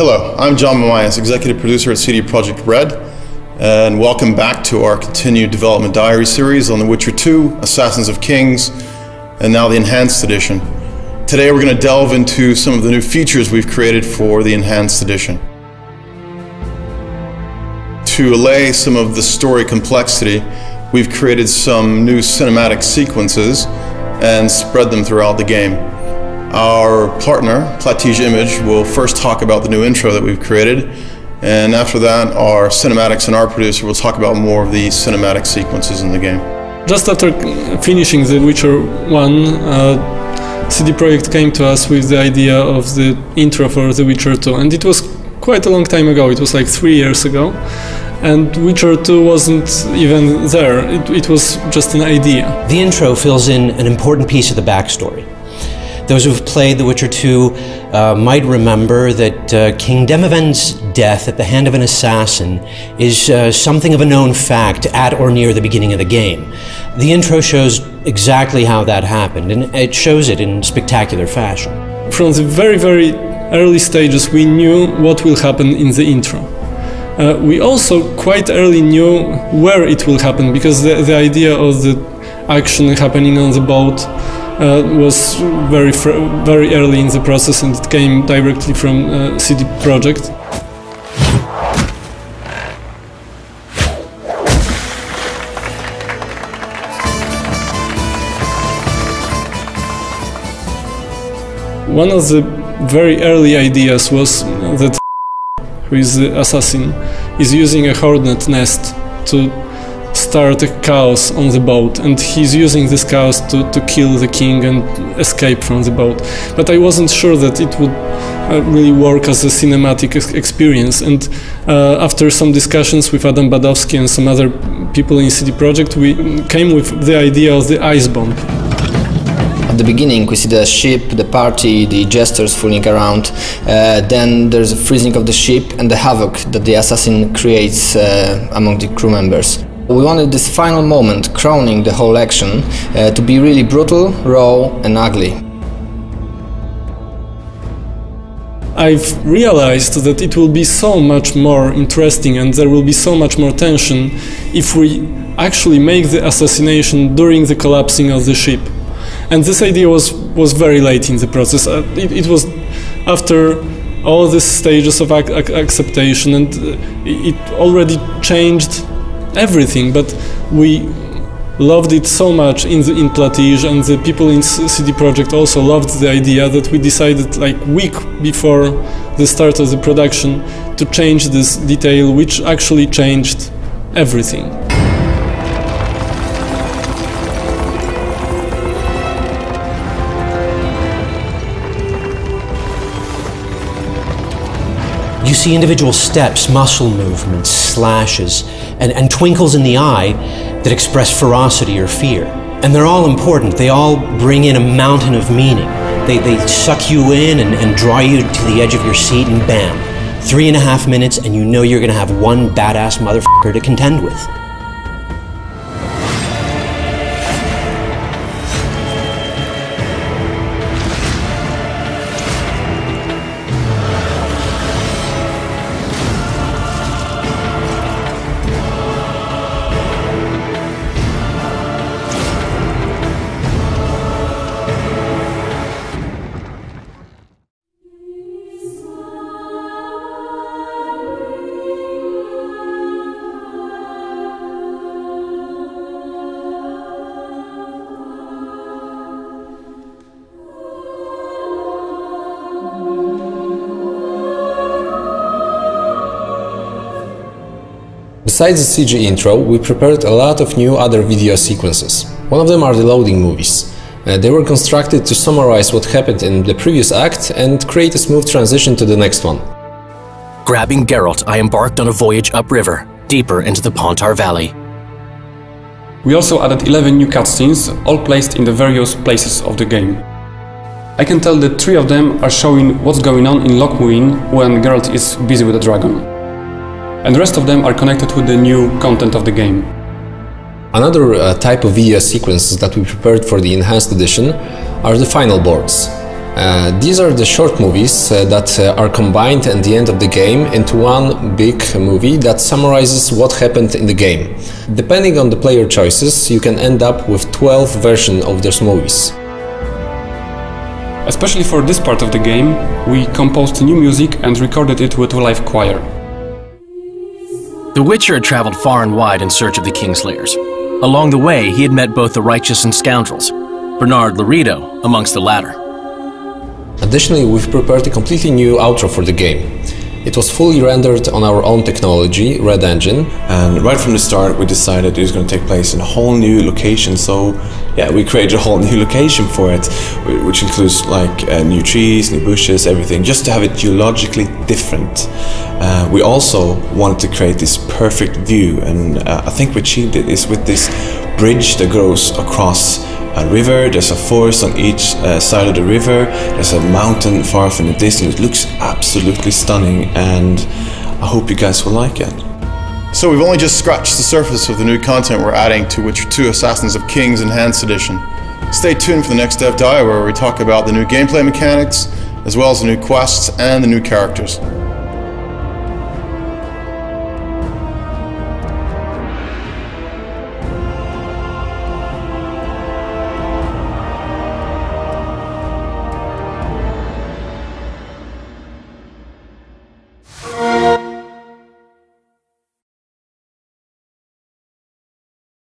Hello, I'm John Mamias, Executive Producer at CD Projekt Red, and welcome back to our continued development diary series on The Witcher 2, Assassins of Kings, and now the Enhanced Edition. Today we're going to delve into some of the new features we've created for the Enhanced Edition. To allay some of the story complexity, we've created some new cinematic sequences and spread them throughout the game. Our partner, Platige Image, will first talk about the new intro that we've created, and after that our cinematics and art producer will talk about more of the cinematic sequences in the game. Just after finishing The Witcher 1, CD Projekt came to us with the idea of the intro for The Witcher 2, and it was quite a long time ago. It was like 3 years ago, and Witcher 2 wasn't even there. It was just an idea. The intro fills in an important piece of the backstory. Those who've played The Witcher 2 might remember that King Demavend's death at the hand of an assassin is something of a known fact at or near the beginning of the game. The intro shows exactly how that happened, and it shows it in spectacular fashion. From the very, very early stages, we knew what will happen in the intro. We also quite early knew where it will happen, because the idea of the action happening on the boat was very early in the process, and it came directly from CD Projekt. One of the very early ideas was that who is the assassin is using a hornet nest to start a chaos on the boat, and he's using this chaos to kill the king and escape from the boat. But I wasn't sure that it would really work as a cinematic experience, and after some discussions with Adam Badowski and some other people in CD Projekt, we came with the idea of the ice bomb. At the beginning we see the ship, the party, the jesters fooling around, then there's a freezing of the ship and the havoc that the assassin creates among the crew members. We wanted this final moment, crowning the whole action, to be really brutal, raw and ugly. I've realized that it will be so much more interesting and there will be so much more tension if we actually make the assassination during the collapsing of the ship. And this idea was very late in the process. It was after all these stages of acceptation, and it already changed everything, but we loved it so much in Platige, and the people in CD Projekt also loved the idea, that we decided like a week before the start of the production to change this detail, which actually changed everything. You see individual steps, muscle movements, slashes, and twinkles in the eye that express ferocity or fear. And they're all important. They all bring in a mountain of meaning. They suck you in and draw you to the edge of your seat, and bam, 3.5 minutes and you know you're gonna have one badass motherfucker to contend with. Besides the CG intro, we prepared a lot of new other video sequences. One of them are the loading movies. They were constructed to summarize what happened in the previous act and create a smooth transition to the next one. Grabbing Geralt, I embarked on a voyage upriver, deeper into the Pontar Valley. We also added 11 new cutscenes, all placed in the various places of the game. I can tell that 3 of them are showing what's going on in Loch Muin when Geralt is busy with the dragon. And the rest of them are connected with the new content of the game. Another type of video sequences that we prepared for the Enhanced Edition are the final boards. These are the short movies that are combined at the end of the game into one big movie that summarizes what happened in the game. Depending on the player choices, you can end up with 12 versions of those movies. Especially for this part of the game, we composed new music and recorded it with a live choir. The Witcher had traveled far and wide in search of the Kingslayers. Along the way, he had met both the righteous and scoundrels, Bernard Laredo amongst the latter. Additionally, we've prepared a completely new outro for the game. It was fully rendered on our own technology, Red Engine. And right from the start we decided it was going to take place in a whole new location, so yeah, we created a whole new location for it, which includes like new trees, new bushes, everything, just to have it geologically different. We also wanted to create this perfect view, and I think we achieved it is with this bridge that goes across a river. There's a forest on each side of the river, there's a mountain far off in the distance. It looks absolutely stunning, and I hope you guys will like it. So we've only just scratched the surface of the new content we're adding to Witcher 2 Assassins of Kings Enhanced Edition. Stay tuned for the next Dev Dive, where we talk about the new gameplay mechanics, as well as the new quests and the new characters.